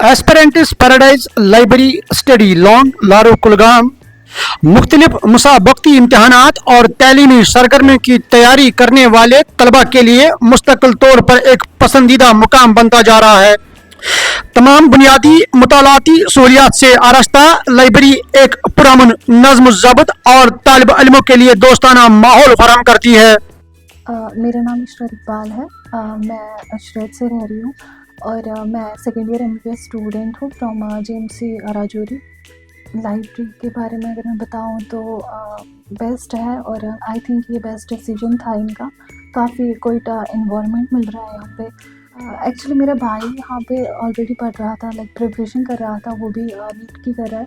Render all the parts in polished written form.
एस्पेरेंटिस paradise library study long Laro Kulgam मुख्तलिफ मुसाबकती इम्तहानात और तैलीमी सरगर्मी की तैयारी करने वाले तलबा के लिए मुस्तकिल तौर पर एक पसंदीदा मुकाम बनता जा रहा है। तमाम बुनियादी मुतालाती सहूलियात से आरास्ता लाइब्रेरी एक पुरअमन नज़्म ज़ब्त और तालिब इल्मों के लिए दोस्ताना माहौल फराहम करती है। मेरा नाम इशरत इकबाल है। मैं अशरत से रह रही हूँ और मैं सेकेंड ईयर MBBS स्टूडेंट हूँ फ्रॉम JMC राजौरी। लाइब्रेरी के बारे में अगर मैं बताऊँ तो बेस्ट है और आई थिंक ये बेस्ट डिसीजन था इनका। काफ़ी कोई इन्वायरमेंट मिल रहा है यहाँ पे। एक्चुअली मेरा भाई यहाँ पे ऑलरेडी पढ़ रहा था, लाइक प्रिपरेशन कर रहा था, वो भी नीट की कर रहा है।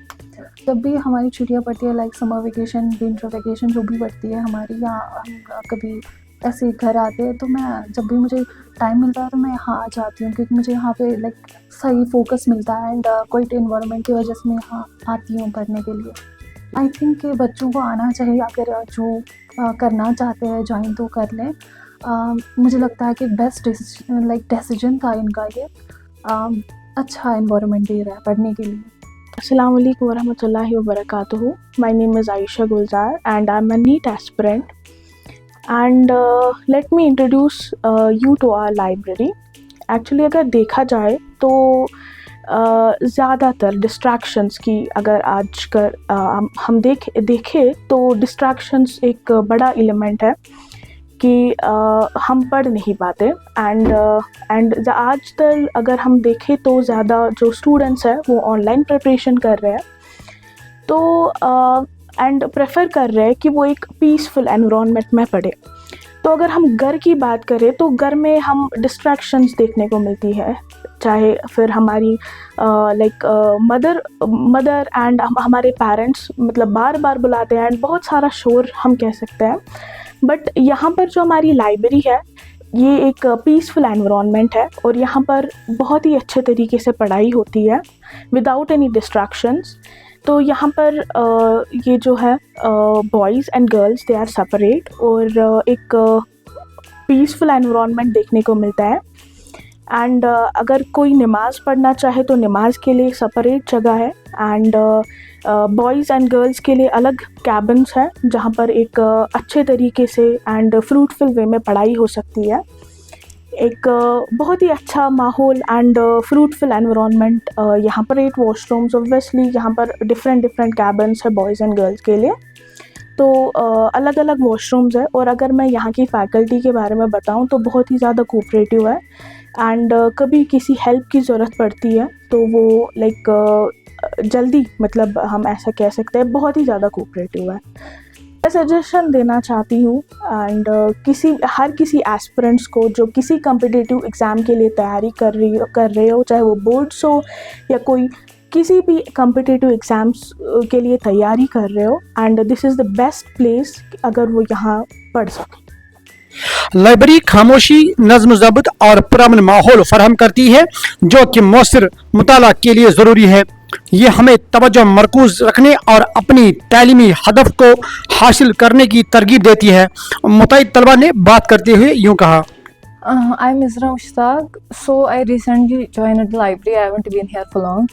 जब भी हमारी छुट्टियाँ पड़ती है, like summer vacation, winter vacation जो भी पड़ती है हमारी, यहाँ हम कभी ऐसे घर आते हैं तो मैं जब भी मुझे टाइम मिलता है तो मैं यहाँ आ जाती हूँ, क्योंकि मुझे यहाँ पे लाइक सही फोकस मिलता है एंड कोई इन्वायरमेंट की वजह से मैं यहाँ आती हूँ पढ़ने के लिए। आई थिंक कि बच्चों को आना चाहिए, अगर जो करना चाहते हैं ज्वाइन तो कर लें। मुझे लगता है कि बेस्ट डिसीजन था इनका ये। अच्छा इन्वायरमेंट दे रहा है पढ़ने के लिए। Assalamu alaikum warahmatullahi wabarakatuh. My name is Aisha Gulzar and I'm a NEET aspirant. And let me introduce you to our library. Actually अगर देखा जाए तो ज़्यादातर डिस्ट्रैक्शंस की अगर हम देखें तो डिस्ट्रैक्शंस एक बड़ा एलिमेंट है कि हम पढ़ नहीं पाते। एंड आजकल अगर हम देखें तो ज़्यादा जो स्टूडेंट्स हैं वो ऑनलाइन प्रिपरेशन कर रहे हैं, तो एंड प्रेफर कर रहे हैं कि वो एक पीसफुल एनवायरनमेंट में पढ़े। तो अगर हम घर की बात करें तो घर में हम डिस्ट्रैक्शंस देखने को मिलती है, चाहे फिर हमारी लाइक मदर एंड हमारे पेरेंट्स मतलब बार बार बुलाते हैं एंड बहुत सारा शोर हम कह सकते हैं। बट यहाँ पर जो हमारी लाइब्रेरी है ये एक पीसफुल एनवायरनमेंट है और यहाँ पर बहुत ही अच्छे तरीके से पढ़ाई होती है विदाउट एनी डिस्ट्रैक्शंस। तो यहाँ पर ये जो है boys and girls they are separate और एक पीसफुल एनवायरनमेंट देखने को मिलता है। एंड अगर कोई नमाज़ पढ़ना चाहे तो नमाज के लिए सेपरेट जगह है एंड बॉयज़ एंड गर्ल्स के लिए अलग कैबिन्स हैं जहाँ पर एक अच्छे तरीके से एंड फ्रूटफुल वे में पढ़ाई हो सकती है। एक बहुत ही अच्छा माहौल एंड फ्रूटफुल एनवायरनमेंट यहाँ पर 8 वॉशरूम्स ऑब्वियसली यहाँ पर डिफरेंट कैबिन्स है बॉयज़ एंड गर्ल्स के लिए, तो अलग अलग वॉशरूम्स है। और अगर मैं यहाँ की फ़ैकल्टी के बारे में बताऊँ तो बहुत ही ज़्यादा कोऑपरेटिव है एंड कभी किसी हेल्प की ज़रूरत पड़ती है तो वो लाइक जल्दी मतलब हम ऐसा कह सकते हैं बहुत ही ज़्यादा कोऑपरेटिव है। मैं सजेशन देना चाहती हूँ एंड हर किसी एस्पिरेंट्स को जो किसी कम्पिटिटिव एग्ज़ाम के लिए तैयारी कर रहे हो, चाहे वो बोर्ड्स हो या कोई किसी भी कम्पिटिटिव एग्ज़ाम्स के लिए तैयारी कर रहे हो, and this is the best place अगर वो यहाँ पढ़ सकें। लाइब्रेरी खामोशी, नज़्म ज़ब्त और पुरअमन माहौल फराहम करती है जो कि मौसर मुताला के लिए ज़रूरी है। ये हमें तवज्जो मरकूज़ रखने और अपनी तालीमी हदफ को हासिल करने की तरगीब देती है। मुतअद्दिद तलबा ने बात करते हुए यूँ कहा, I am Izra Mushtaq, so I recently joined the library, I haven't been here for long.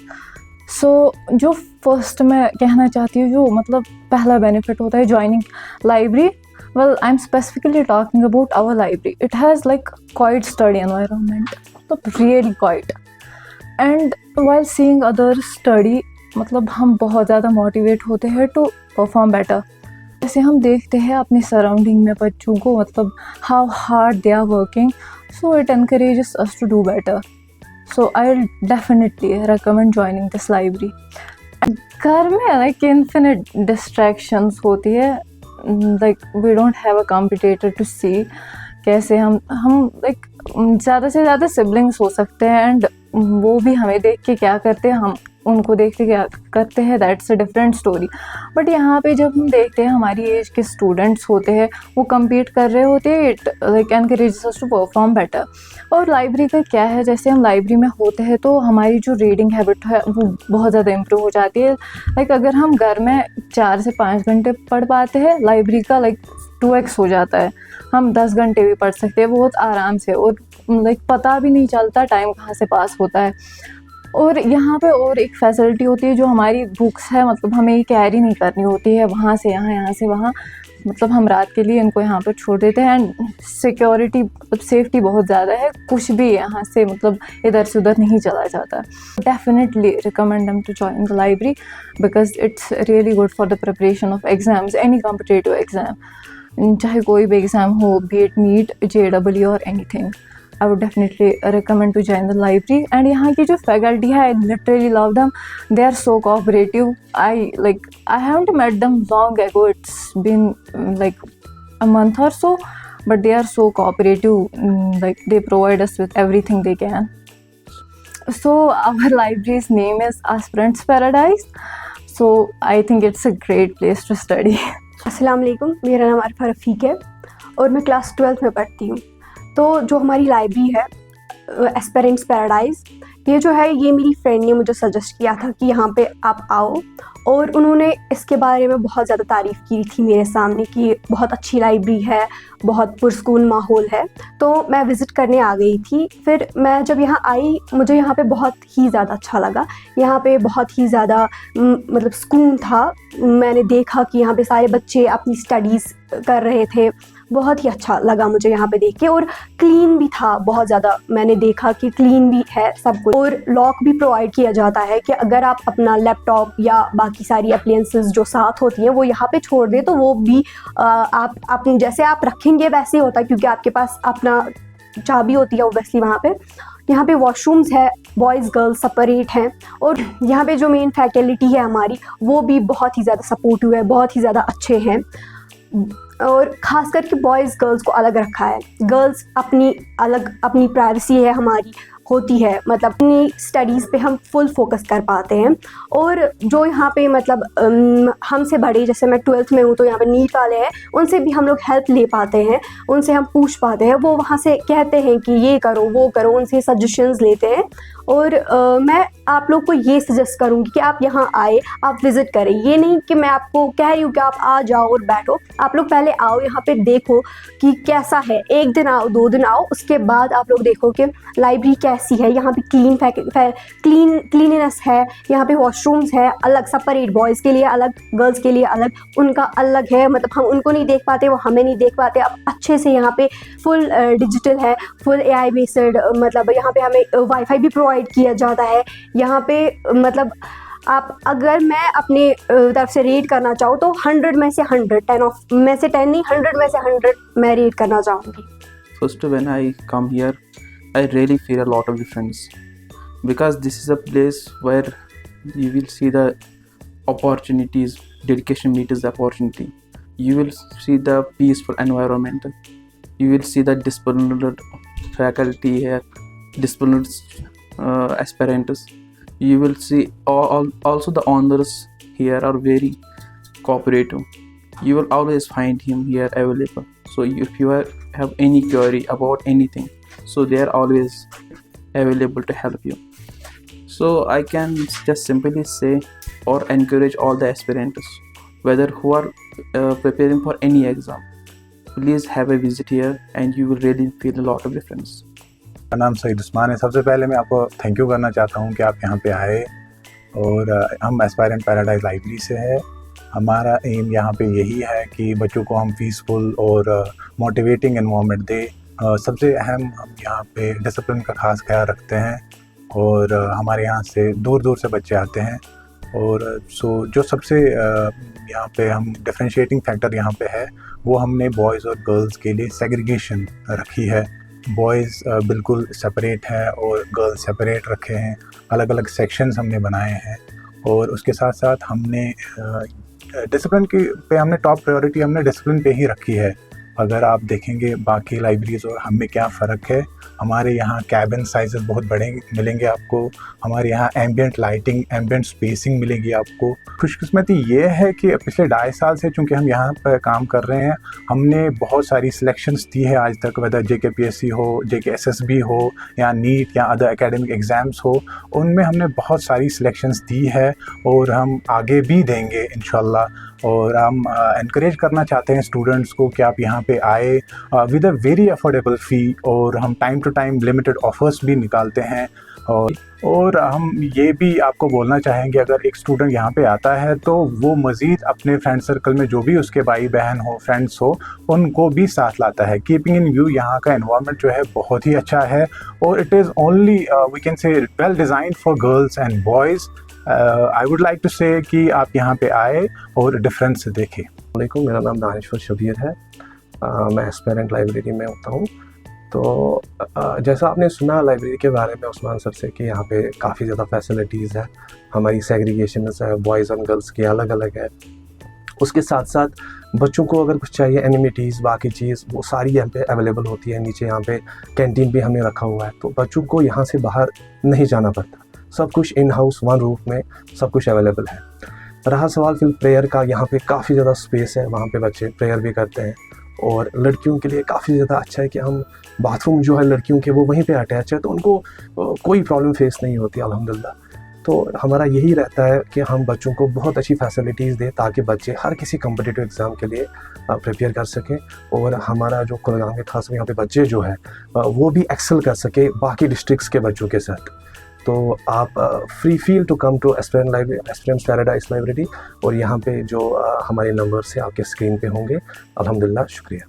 So जो फर्स्ट मैं कहना चाहती हूँ, जो मतलब पहला बेनिफिट होता है joining library, well I'm specifically talking about our library. It has like quiet study environment, so really quiet, and while seeing others study मतलब हम बहुत ज़्यादा मोटिवेट होते हैं टू परफॉर्म बेटर। जैसे हम देखते हैं अपनी सराउंडिंग में बच्चों को मतलब how hard they are working, so it encourages us to do better. So I will definitely recommend joining this library. घर में लाइक इन्फिनिट डिस्ट्रैक्शंस होती है, like we don't have a competitor to see. कैसे हम like ज़्यादा से ज़्यादा siblings हो सकते हैं एंड वो भी हमें देख के क्या करते हैं, हम उनको देख के क्या करते हैं, that's a different story. But यहाँ पे जब हम देखते हैं हमारी एज के स्टूडेंट्स होते हैं वो कम्पीट कर रहे होते हैं, it like encourages us to perform better. और लाइब्रेरी का क्या है, जैसे हम लाइब्रेरी में होते हैं तो हमारी जो रीडिंग हैबिट है वो बहुत ज़्यादा इम्प्रूव हो जाती है। लाइक अगर हम घर में 4 से 5 घंटे पढ़ पाते हैं, लाइब्रेरी का लाइक 2x हो जाता है, हम 10 घंटे भी पढ़ सकते हैं बहुत आराम से, और लाइक पता भी नहीं चलता टाइम कहाँ से पास होता है। और यहाँ पे और एक फैसिलिटी होती है, जो हमारी बुक्स है मतलब हमें कैरी नहीं करनी होती है वहाँ से यहाँ, यहाँ से वहाँ, मतलब हम रात के लिए इनको यहाँ पर छोड़ देते हैं। एंड सिक्योरिटी मतलब सेफ्टी बहुत ज़्यादा है, कुछ भी यहाँ से मतलब इधर से उधर नहीं चला जाता। Definitely recommend them to join the library because it's really good for the preparation of exams, any competitive exam, चाहे कोई भी एग्ज़ाम हो, बी इट नीट, JEE और anything. I would definitely recommend to join the library. And यहाँ की जो faculty है, I literally love them. They are so cooperative. I haven't met them long ago. It's been like a month or so, but they are so cooperative. Like they provide us with everything they can. So our library's name is Aspirants Paradise. So I think it's a great place to study. अस्सलाम वालेकुम, मेरा नाम अरफा रफ़ीक है और मैं class 12th में पढ़ती हूँ। तो जो हमारी लाइब्रेरी है एस्पिरेंट्स पैराडाइज, ये जो है ये मेरी फ्रेंड ने मुझे सजेस्ट किया था कि यहाँ पे आप आओ, और उन्होंने इसके बारे में बहुत ज़्यादा तारीफ़ की थी मेरे सामने कि बहुत अच्छी लाइब्रेरी है, बहुत पुरस्कून माहौल है। तो मैं विज़िट करने आ गई थी। फिर मैं जब यहाँ आई, मुझे यहाँ पे बहुत ही ज़्यादा अच्छा लगा। यहाँ पे बहुत ही ज़्यादा मतलब सुकून था। मैंने देखा कि यहाँ पे सारे बच्चे अपनी स्टडीज़ कर रहे थे, बहुत ही अच्छा लगा मुझे यहाँ पे देख के। और क्लीन भी था बहुत ज़्यादा, मैंने देखा कि क्लीन भी है सब कुछ। और लॉक भी प्रोवाइड किया जाता है कि अगर आप अपना लैपटॉप या बाकी सारी अप्लायंसेस जो साथ होती हैं वो यहाँ पे छोड़ दें तो वो भी आप अपनी जैसे आप रखेंगे वैसे ही होता है, क्योंकि आपके पास अपना चाबी होती है ओब्वियसली वहाँ पे। यहाँ पे वॉशरूम्स है, बॉयज़ गर्ल्स सेपरेट हैं। और यहाँ पे जो मेन फैकल्टी है हमारी वो भी बहुत ही ज़्यादा सपोर्टिव है, बहुत ही ज़्यादा अच्छे हैं। और ख़ास करके बॉयज़ गर्ल्स को अलग रखा है। गर्ल्स अपनी अलग अपनी प्राइवेसी है हमारी होती है, मतलब अपनी स्टडीज़ पे हम फुल फोकस कर पाते हैं। और जो यहाँ पे मतलब हमसे बड़े, जैसे मैं 12th में हूँ तो यहाँ पे नीट वाले हैं, उनसे भी हम लोग हेल्प ले पाते हैं, उनसे हम पूछ पाते हैं। वो वहाँ से कहते हैं कि ये करो वो करो, उनसे सजेशंस लेते हैं। और मैं आप लोग को ये सजेस्ट करूँगी कि आप यहाँ आए, आप विज़िट करें। ये नहीं कि मैं आपको कह रही हूँ कि आप आ जाओ और बैठो, आप लोग पहले आओ, यहाँ पे देखो कि कैसा है। 1 दिन आओ, 2 दिन आओ, उसके बाद आप लोग देखो कि लाइब्रेरी कैसी है। यहाँ पे क्लीननेस है, यहाँ पे वॉशरूम्स है अलग सेपरेट, बॉयज़ के लिए अलग, गर्ल्स के लिए अलग, उनका अलग है। मतलब हम उनको नहीं देख पाते, वो हमें नहीं देख पाते। अब अच्छे से यहाँ पे फुल डिजिटल है, फुल AI बेस्ड, मतलब यहाँ पे हमें वाईफाई भी प्रोवाइड किया जाता है। यहाँ पे मतलब आप अगर मैं अपने तरफ से रेट करना चाहूँ तो 100 में से 100, 10 में से 10 नहीं, 100 में से 100 मैं रेट करना चाहूँगी। First, when I come here, I really feel a lot of difference because this is a place where you will see the opportunities. Dedication meets the opportunity. You will see the peaceful environment. You will see the disciplined faculty here, disciplined aspirants. You will see also the owners here are very cooperative. You will always find him here available. So if you have any query about anything, so they are always available to help you. So I can just simply say or encourage all the aspirants, whether who are preparing for any exam, please have a visit here and you will really feel a lot of difference. मेरा नाम सईद उस्मान है। सबसे पहले मैं आपको thank you करना चाहता हूँ कि आप यहाँ पे आए। और हम एस्पायरेंट पैराडाइज लाइब्रेरी से है। हमारा एम यहाँ पे यही है कि बच्चों को हम पीसफुल और मोटिवेटिंग एनवायरनमेंट दें। सबसे अहम हम यहाँ पे डिसिप्लिन का ख़ास ख्याल रखते हैं। और हमारे यहाँ से दूर दूर से बच्चे आते हैं। और जो सबसे यहाँ पे हम डिफरेंशिएटिंग फैक्टर यहाँ पे है वो हमने बॉयज़ और गर्ल्स के लिए सेग्रीगेशन रखी है। बॉयज़ बिल्कुल सेपरेट है और गर्ल्स सेपरेट रखे हैं। अलग अलग सेक्शंस हमने बनाए हैं। और उसके साथ साथ हमने डिसिप्लिन पे हमने टॉप प्रायोरिटी हमने डिसिप्लिन पे ही रखी है। अगर आप देखेंगे बाकी लाइब्रेरीज़ और हम में क्या फ़र्क है, हमारे यहाँ कैबिन साइज़ बहुत बड़े मिलेंगे आपको। हमारे यहाँ एम्बियंट लाइटिंग, एम्बियंट स्पेसिंग मिलेगी आपको। खुशकिस्मती ये है कि पिछले 2.5 साल से चूँकि हम यहाँ पर काम कर रहे हैं, हमने बहुत सारी सिलेक्शंस दी है आज तक, वेदर JKPSC हो, JKSSB हो या नीट या अदर एकेडमिक एग्ज़ाम्स हो, उनमें हमने बहुत सारी सिलेक्शंस दी है और हम आगे भी देंगे इंशाल्लाह। और हम इनकरेज करना चाहते हैं स्टूडेंट्स को कि आप यहाँ पे आए with a very affordable fee. और हम time to time limited offers भी निकालते हैं। और और हम ये भी आपको बोलना चाहेंगे, अगर एक स्टूडेंट यहाँ पे आता है तो वो मज़ीद अपने फ्रेंड सर्कल में जो भी उसके भाई बहन हो, फ्रेंड्स हो, उनको भी साथ लाता है। कीपिंग इन व्यू यहाँ का एनवायरनमेंट जो है बहुत ही अच्छा है और it is only we can say well designed for girls and boys. I would like to say कि आप यहाँ पे आए और डिफरेंस देखें। वालेकुम, मेरा नाम दानिशवर शबीर है। मैं एस्पायरेंट लाइब्रेरी में होता हूँ। तो जैसा आपने सुना लाइब्रेरी के बारे में उस्मान सर से कि यहाँ पे काफ़ी ज़्यादा फैसिलिटीज़ है, हमारी सेग्रीगेशन है, बॉयज़ एंड गर्ल्स की अलग अलग है। उसके साथ साथ बच्चों को अगर कुछ चाहिए एनिमिटीज़ बाकी चीज़ वो सारी यहाँ पे अवेलेबल होती है। नीचे यहाँ पे कैंटीन भी हमने रखा हुआ है, तो बच्चों को यहाँ से बाहर नहीं जाना पड़ता, सब कुछ इन हाउस वन रूफ में सब कुछ अवेलेबल है। रहा सवाल फिर प्रेयर का, यहाँ पे काफ़ी ज़्यादा स्पेस है, वहाँ पे बच्चे प्रेयर भी करते हैं। और लड़कियों के लिए काफ़ी ज़्यादा अच्छा है कि हम बाथरूम जो है लड़कियों के वो वहीं पे अटैच है, तो उनको कोई प्रॉब्लम फेस नहीं होती अल्हम्दुलिल्लाह। तो हमारा यही रहता है कि हम बच्चों को बहुत अच्छी फैसिलिटीज़ दें ताकि बच्चे हर किसी कॉम्पिटिटिव एग्ज़ाम के लिए प्रिपेयर कर सकें। और हमारा जो कुलगाम के खास में यहाँ पे बच्चे जो है वो भी एक्सेल कर सके बाकी डिस्ट्रिक्ट्स के बच्चों के साथ। तो आप free feel to come to aspirants paradise library. और यहाँ पे जो हमारे नंबर से आपके स्क्रीन पे होंगे। अल्हम्दुलिल्लाह, शुक्रिया।